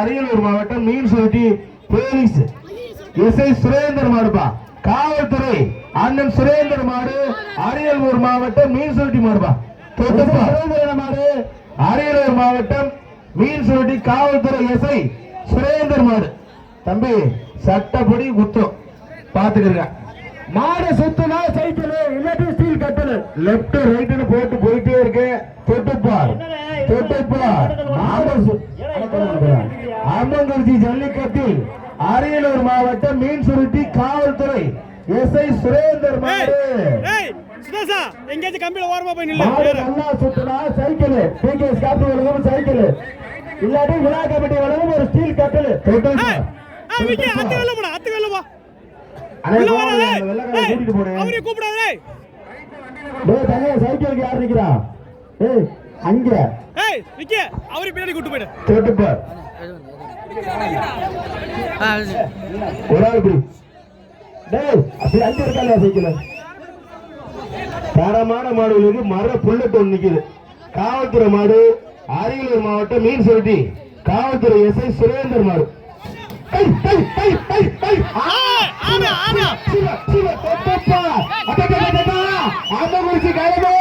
அரியலூர் மாவட்டம் Meensurutti police SI Surender மாடுபா. காவல்துறை அண்ணன் சுரேந்தர் மாடு அரியலூர் மாவட்டம் மீன்சுருட்டி மாடுபா. மாடு அரியலூர் மாவட்டம் மீன்சுருட்டி காவல்துறை எஸ்ஐ சுரேந்தர் மாடு. தம்பி சட்டப்படி குத்தம் பாத்துக்கிறீங்க. மாடு சுத்துனா சைக்கிள் இல்லாட்டி ஸ்டீல் கட்டல் லெப்ட் ரைட்னு போட்டு போயிட்டே இருக்கு. தொட்டுப்பார் அம்மங்குறிச்சி ஜல்லிக்கட்டில் அரியலூர் மாவட்டம் மீன்சுருட்டி காவல்துறை எஸ்ஐ சுரேந்தர் மாடு. நல்லா சுத்துனா சைக்கிள் பிகேஎஸ் காப்பி வழங்கும் சைக்கிள் இல்லாட்டி விழா கமிட்டி வழங்கும் ஒரு ஸ்டீல் கட்டல். சைக்கிளுக்கு யார் நிக்கிறா? அங்க அவரு பின்னாடி கூட்டு போயிடு. தொட்டுப்பார் ஒரு ஆள் இப்படி அப்படி அஞ்சு இருக்கா சைக்கிள். தரமான மாடுகளுக்கு மர புல்லட் ஒன்று நிக்குது. காவல்துறை மாடு அரியலூர் மாவட்டம் மீன்சுருட்டி காவல்துறை எஸ்ஐ சுரேந்தர் மாடு. அம்மங்குறிச்சி கலவை